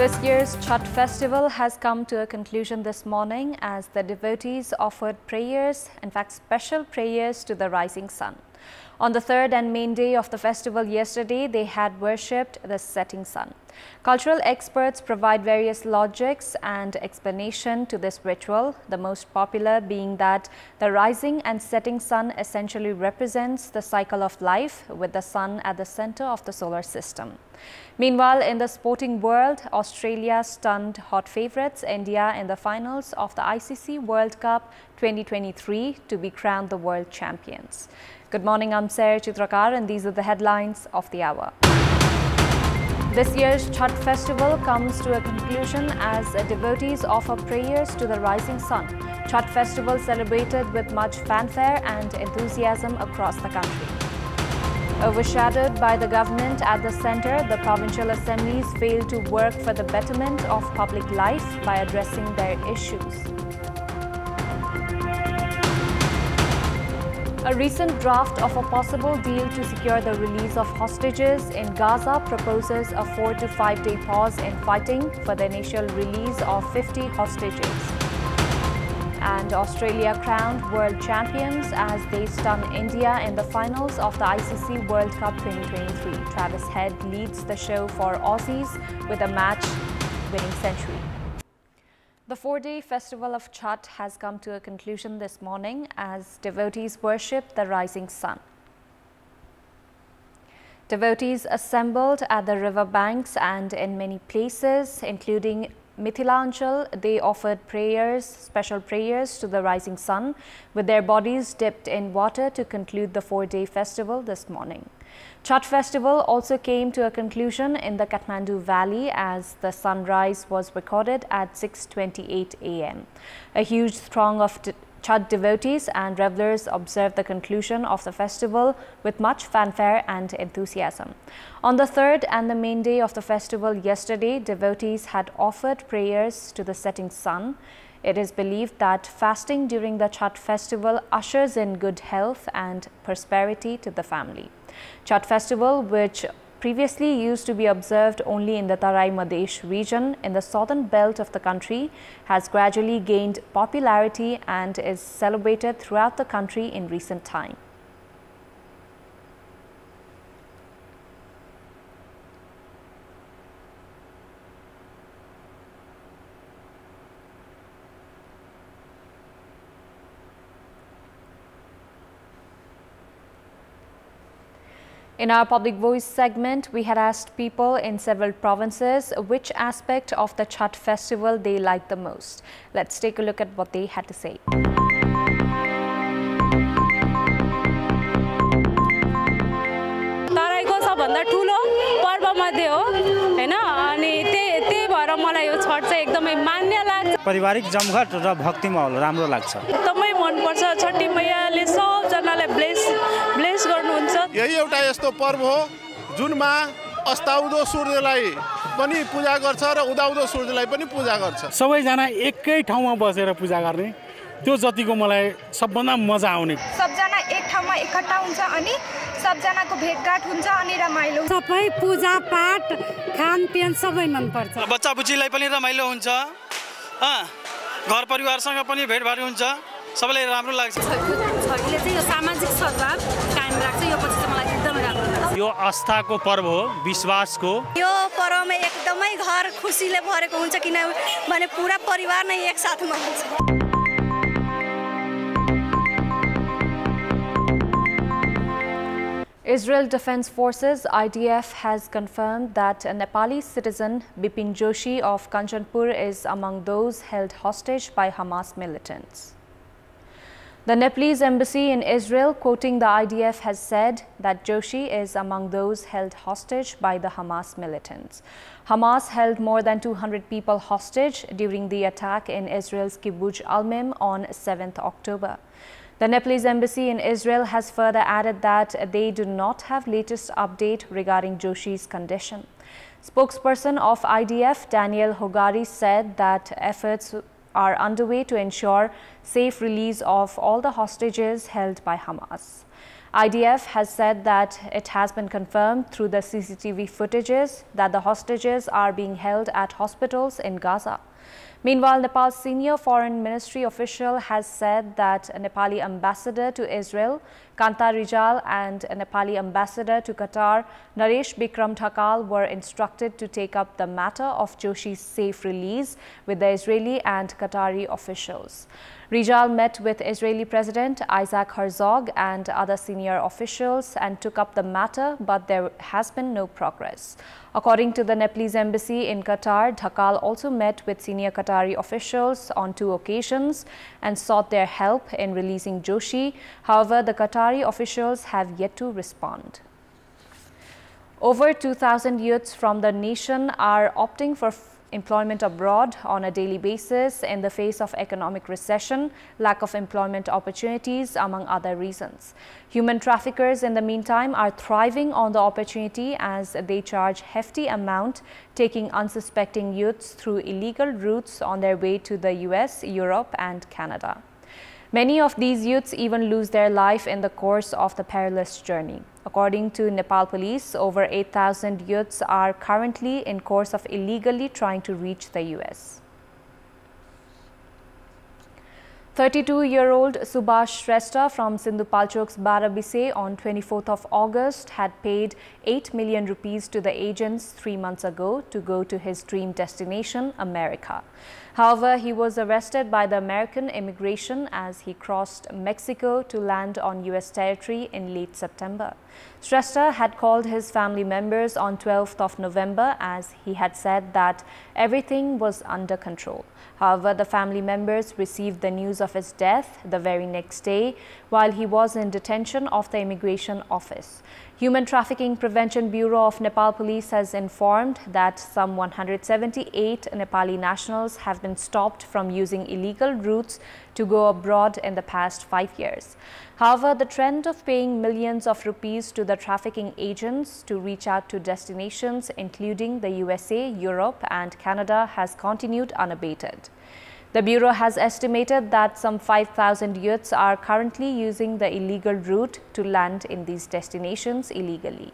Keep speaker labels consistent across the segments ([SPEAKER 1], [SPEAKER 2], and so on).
[SPEAKER 1] This year's Chhat festival has come to a conclusion this morning as the devotees offered prayers, in fact special prayers to the rising sun. On the third and main day of the festival yesterday, they had worshipped the setting sun. Cultural experts provide various logics and explanation to this ritual, the most popular being that the rising and setting sun essentially represents the cycle of life with the sun at the center of the solar system. Meanwhile, in the sporting world, Australia stunned hot favourites India in the finals of the ICC World Cup 2023 to be crowned the world champions. Good morning, I'm Chitrakar and these are the headlines of the hour. This year's Chhat festival comes to a conclusion as devotees offer prayers to the rising sun. Chhat festival celebrated with much fanfare and enthusiasm across the country. Overshadowed by the government at the centre, the provincial assemblies failed to work for the betterment of public life by addressing their issues. A recent draft of a possible deal to secure the release of hostages in Gaza proposes a 4 to 5 day pause in fighting for the initial release of 50 hostages. And Australia crowned world champions as they stun India in the finals of the ICC World Cup 2023. Travis Head leads the show for Aussies with a match-winning century. The 4-day festival of Chhat has come to a conclusion this morning as devotees worship the rising sun. Devotees assembled at the river banks and in many places, including Mithilanchal, they offered prayers, special prayers to the rising sun, with their bodies dipped in water to conclude the 4-day festival this morning. Chhat festival also came to a conclusion in the Kathmandu Valley as the sunrise was recorded at 6:28 a.m. A huge throng of Chhat devotees and revelers observed the conclusion of the festival with much fanfare and enthusiasm. On the third and the main day of the festival yesterday, devotees had offered prayers to the setting sun. It is believed that fasting during the Chhat festival ushers in good health and prosperity to the family. Chhat festival, which previously used to be observed only in the Tarai Madesh region in the southern belt of the country, has gradually gained popularity and is celebrated throughout the country in recent time. In our Public Voice segment, we had asked people in several provinces which aspect of the Chhat festival they liked the most. Let's take a look at what they had to say.
[SPEAKER 2] तराईको सबभन्दा ठुलो पर्व मध्ये हो हैन अनि त्यही भएर मलाई यो छठ चाहिँ एकदमै मान्य लाग्छ
[SPEAKER 3] पारिवारिक जमघट र भक्ति माहौल राम्रो लाग्छ
[SPEAKER 2] एकदमै मन पर्छ छठी मैयाले सब जनाले ब्लेस गर्नुहुन्छ
[SPEAKER 4] यही एउटा यस्तो पर्व हो जुनमा अस्ताउँदो सूर्यलाई पनि पूजा गर्छ र उदाउँदो सूर्यलाई पनि पूजा गर्छ
[SPEAKER 5] सबै जना एकै ठाउँमा बसेर पूजा गर्ने त्यो जतिको मलाई सबभन्दा मजा आउने
[SPEAKER 6] सब जना एक ठाउँमा एकट्ठा हुन्छ अनि सब जनाको भेटघाट हुन्छ अनि रमाइलो
[SPEAKER 7] सबै पूजा पाठ खानपिन सबै मन पर्छ
[SPEAKER 8] बच्चा बुच्चीलाई पनि रमाइलो हुन्छ घर परिवारसँग पनि भेटभाट हुन्छ सबैलाई राम्रो लाग्छ
[SPEAKER 7] छठले चाहिँ यो सामाजिक सद्भाव कायम राख्छ यो पछि चाहिँ मलाई एकदमै राम्रो लाग्छ
[SPEAKER 3] यो आस्थाको पर्व हो विश्वासको
[SPEAKER 6] यो पर्वमा एकदमै घर खुसीले भरेको हुन्छ किनभने पुरा परिवार नै एक साथमा हुन्छ
[SPEAKER 1] Israel Defense Forces IDF has confirmed that a Nepali citizen Bipin Joshi of Kantipur is among those held hostage by Hamas militants. The Nepalese embassy in Israel, quoting the IDF, has said that Joshi is among those held hostage by the Hamas militants. Hamas held more than 200 people hostage during the attack in Israel's kibbutz Al-Mem on 7th October. The Nepalese embassy in Israel has further added that they do not have latest update regarding Joshi's condition. Spokesperson of IDF, Daniel Hogari, said that efforts are underway to ensure safe release of all the hostages held by Hamas. IDF has said that it has been confirmed through the CCTV footages that the hostages are being held at hospitals in Gaza. Meanwhile, Nepal's senior foreign ministry official has said that a Nepali ambassador to Israel, Kanta Rijal, and a Nepali ambassador to Qatar, Naresh Bikram Thakal, were instructed to take up the matter of Joshi's safe release with the Israeli and Qatari officials. Rijal met with Israeli President Isaac Herzog and other senior officials and took up the matter, but there has been no progress. According to the Nepalese embassy in Qatar, Thakal also met with senior Qatari officials on 2 occasions and sought their help in releasing Joshi. However, the Qatari officials have yet to respond. Over 2,000 youths from the nation are opting for employment abroad on a daily basis in the face of economic recession, lack of employment opportunities, among other reasons. Human traffickers, in the meantime, are thriving on the opportunity as they charge hefty amount, taking unsuspecting youths through illegal routes on their way to the US, Europe, and Canada. Many of these youths even lose their life in the course of the perilous journey. According to Nepal police, over 8,000 youths are currently in course of illegally trying to reach the US. 32-year-old Subhash Shrestha from Sindhupalchok's Barabise on 24th of August had paid 8 million rupees to the agents 3 months ago to go to his dream destination, America. However, he was arrested by the American immigration as he crossed Mexico to land on US territory in late September. Shrestha had called his family members on 12th of November as he had said that everything was under control. However, the family members received the news of his death the very next day while he was in detention of the immigration office. Human Trafficking Prevention Bureau of Nepal Police has informed that some 178 Nepali nationals have been stopped from using illegal routes to go abroad in the past 5 years. However, the trend of paying millions of rupees to the trafficking agents to reach out to destinations including the USA, Europe, and Canada has continued unabated. The Bureau has estimated that some 5,000 youths are currently using the illegal route to land in these destinations illegally.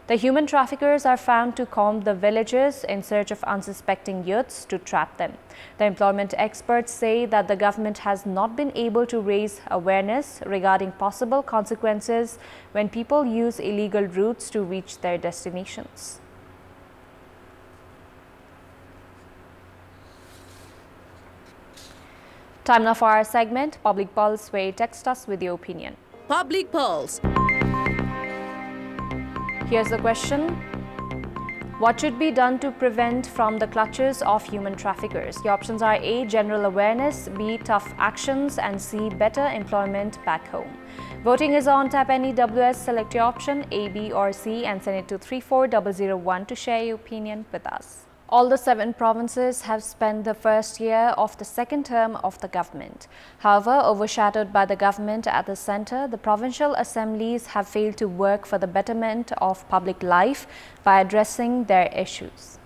[SPEAKER 1] The human traffickers are found to comb the villages in search of unsuspecting youths to trap them. The employment experts say that the government has not been able to raise awareness regarding possible consequences when people use illegal routes to reach their destinations. Time now for our segment, Public Pulse, where you text us with your opinion.
[SPEAKER 9] Public Pulse.
[SPEAKER 1] Here's the question. What should be done to prevent from the clutches of human traffickers? The options are A, general awareness, B, tough actions, and C, better employment back home. Voting is on. Tap any WS, select your option A, B, or C, and send it to 34001 to share your opinion with us. All the 7 provinces have spent the first year of the second term of the government. However, overshadowed by the government at the centre, the provincial assemblies have failed to work for the betterment of public life by addressing their issues.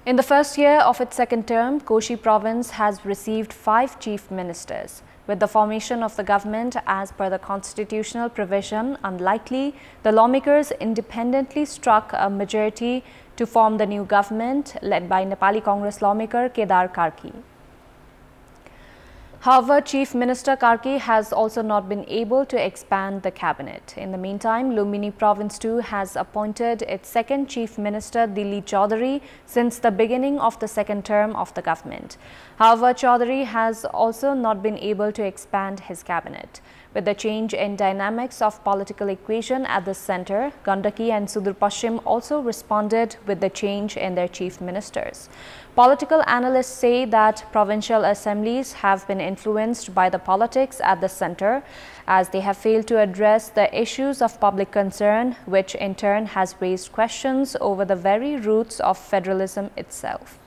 [SPEAKER 1] In the first year of its second term, Koshi province has received 5 chief ministers. With the formation of the government as per the constitutional provision unlikely, the lawmakers independently struck a majority to form the new government led by Nepali Congress lawmaker Kedar Karki. However, Chief Minister Karki has also not been able to expand the cabinet. In the meantime, Lumbini Province too has appointed its second Chief Minister Dilli Chaudhary since the beginning of the second term of the government. However, Chaudhary has also not been able to expand his cabinet. With the change in dynamics of political equation at the centre, Gandaki and Sudur Paschim also responded with the change in their chief ministers. Political analysts say that provincial assemblies have been influenced by the politics at the centre as they have failed to address the issues of public concern, which in turn has raised questions over the very roots of federalism itself.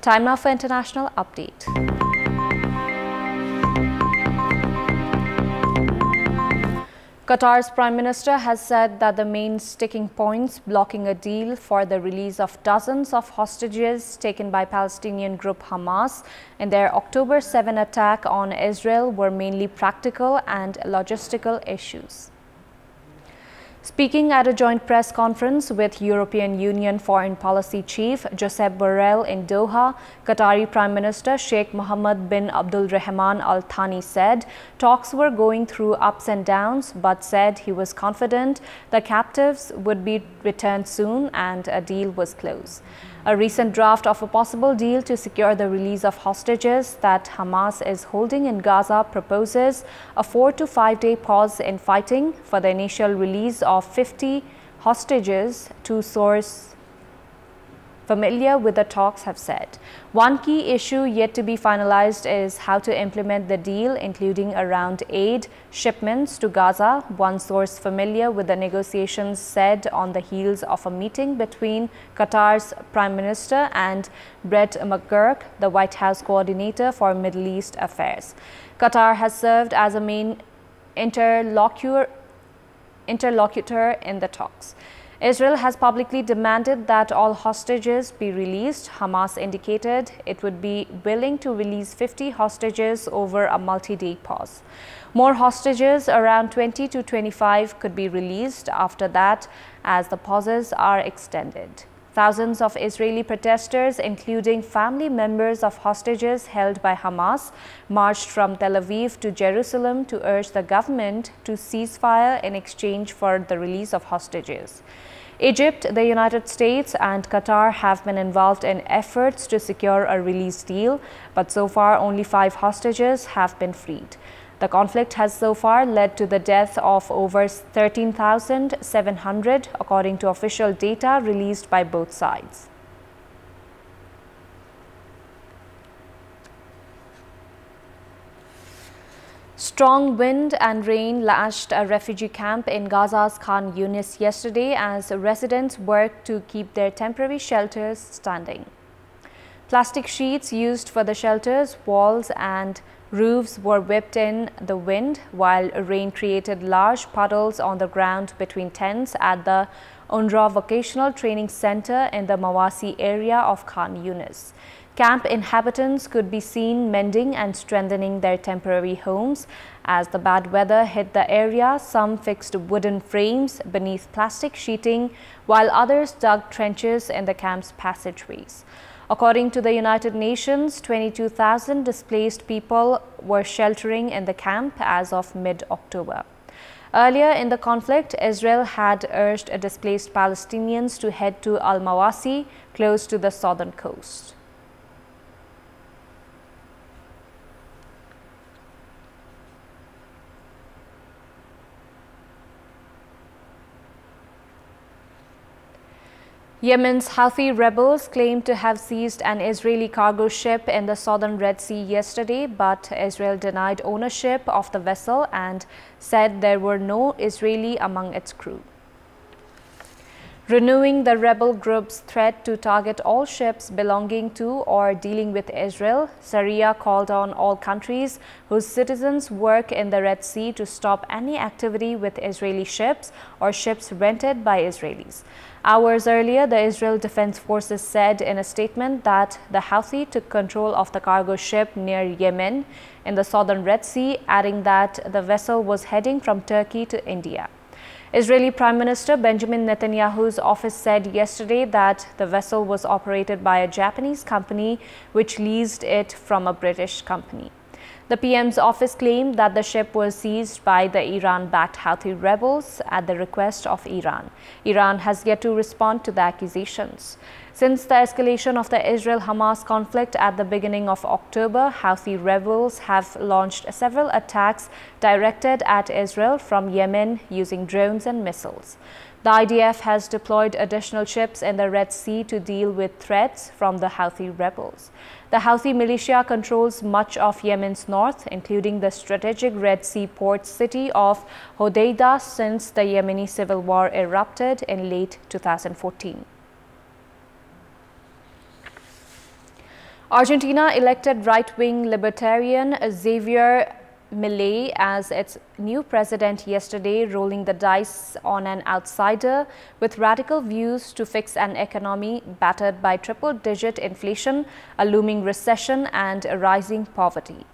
[SPEAKER 1] Time now for international update. Qatar's Prime Minister has said that the main sticking points blocking a deal for the release of dozens of hostages taken by Palestinian group Hamas in their October 7 attack on Israel were mainly practical and logistical issues. Speaking at a joint press conference with European Union Foreign Policy Chief Josep Borrell in Doha, Qatari Prime Minister Sheikh Mohammed bin Abdul Rahman Al Thani said talks were going through ups and downs, but said he was confident the captives would be returned soon and a deal was close. A recent draft of a possible deal to secure the release of hostages that Hamas is holding in Gaza proposes a 4 to 5 day pause in fighting for the initial release of 50 hostages, two sources familiar with the talks have said. One key issue yet to be finalized is how to implement the deal, including around aid shipments to Gaza. One source familiar with the negotiations said on the heels of a meeting between Qatar's Prime Minister and Brett McGurk, the White House coordinator for Middle East affairs. Qatar has served as a main interlocutor in the talks. Israel has publicly demanded that all hostages be released. Hamas indicated it would be willing to release 50 hostages over a multi-day pause. More hostages, around 20 to 25, could be released after that as the pauses are extended. Thousands of Israeli protesters, including family members of hostages held by Hamas, marched from Tel Aviv to Jerusalem to urge the government to cease fire in exchange for the release of hostages. Egypt, the United States and Qatar have been involved in efforts to secure a release deal, but so far only 5 hostages have been freed. The conflict has so far led to the death of over 13,700, according to official data released by both sides. Strong wind and rain lashed a refugee camp in Gaza's Khan Yunis yesterday as residents worked to keep their temporary shelters standing. Plastic sheets used for the shelters, walls and roofs were whipped in the wind, while rain created large puddles on the ground between tents at the UNRWA Vocational Training Center in the Mawasi area of Khan Yunis. Camp inhabitants could be seen mending and strengthening their temporary homes. As the bad weather hit the area, some fixed wooden frames beneath plastic sheeting, while others dug trenches in the camp's passageways. According to the United Nations, 22,000 displaced people were sheltering in the camp as of mid-October. Earlier in the conflict, Israel had urged displaced Palestinians to head to Al-Mawasi, close to the southern coast. Yemen's Houthi rebels claimed to have seized an Israeli cargo ship in the southern Red Sea yesterday, but Israel denied ownership of the vessel and said there were no Israeli among its crew. Renewing the rebel group's threat to target all ships belonging to or dealing with Israel, Syria called on all countries whose citizens work in the Red Sea to stop any activity with Israeli ships or ships rented by Israelis. Hours earlier, the Israel Defense Forces said in a statement that the Houthi took control of the cargo ship near Yemen in the southern Red Sea, adding that the vessel was heading from Turkey to India. Israeli Prime Minister Benjamin Netanyahu's office said yesterday that the vessel was operated by a Japanese company which leased it from a British company. The PM's office claimed that the ship was seized by the Iran-backed Houthi rebels at the request of Iran. Iran has yet to respond to the accusations. Since the escalation of the Israel-Hamas conflict at the beginning of October, Houthi rebels have launched several attacks directed at Israel from Yemen using drones and missiles. The IDF has deployed additional ships in the Red Sea to deal with threats from the Houthi rebels. The Houthi militia controls much of Yemen's north, including the strategic Red Sea port city of Hodeidah since the Yemeni civil war erupted in late 2014. Argentina elected right-wing libertarian Xavier Malay as its new president yesterday, rolling the dice on an outsider with radical views to fix an economy battered by triple-digit inflation, a looming recession and a rising poverty.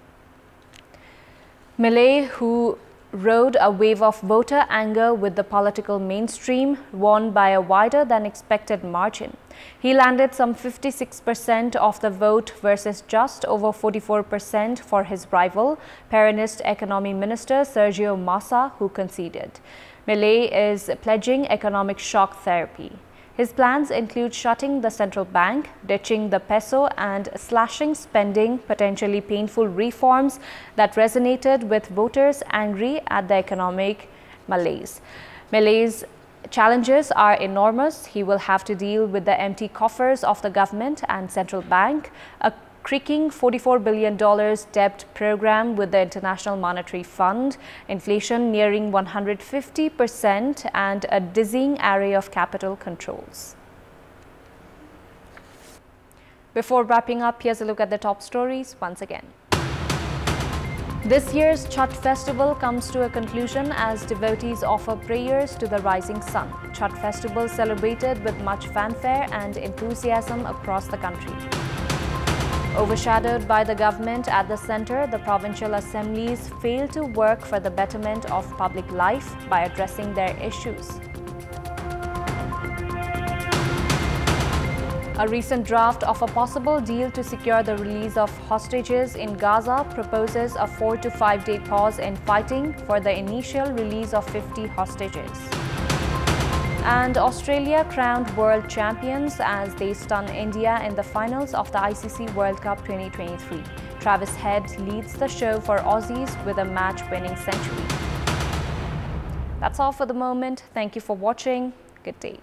[SPEAKER 1] Malay, who rode a wave of voter anger with the political mainstream, won by a wider than expected margin. He landed some 56% of the vote versus just over 44% for his rival, Peronist Economy Minister Sergio Massa, who conceded. Malay is pledging economic shock therapy. His plans include shutting the central bank, ditching the peso and slashing spending, potentially painful reforms that resonated with voters angry at the economic malaise. Malay's challenges are enormous. He will have to deal with the empty coffers of the government and central bank, a creaking $44 billion debt program with the International Monetary Fund, inflation nearing 150% and a dizzying array of capital controls. Before wrapping up, here's a look at the top stories once again. This year's Chhath festival comes to a conclusion as devotees offer prayers to the rising sun. Chhath festival celebrated with much fanfare and enthusiasm across the country. Overshadowed by the government at the centre, the provincial assemblies fail to work for the betterment of public life by addressing their issues. A recent draft of a possible deal to secure the release of hostages in Gaza proposes a 4 to 5 day pause in fighting for the initial release of 50 hostages. And Australia crowned world champions as they stun India in the finals of the ICC World Cup 2023. Travis Head leads the show for Aussies with a match-winning century. That's all for the moment. Thank you for watching. Good day.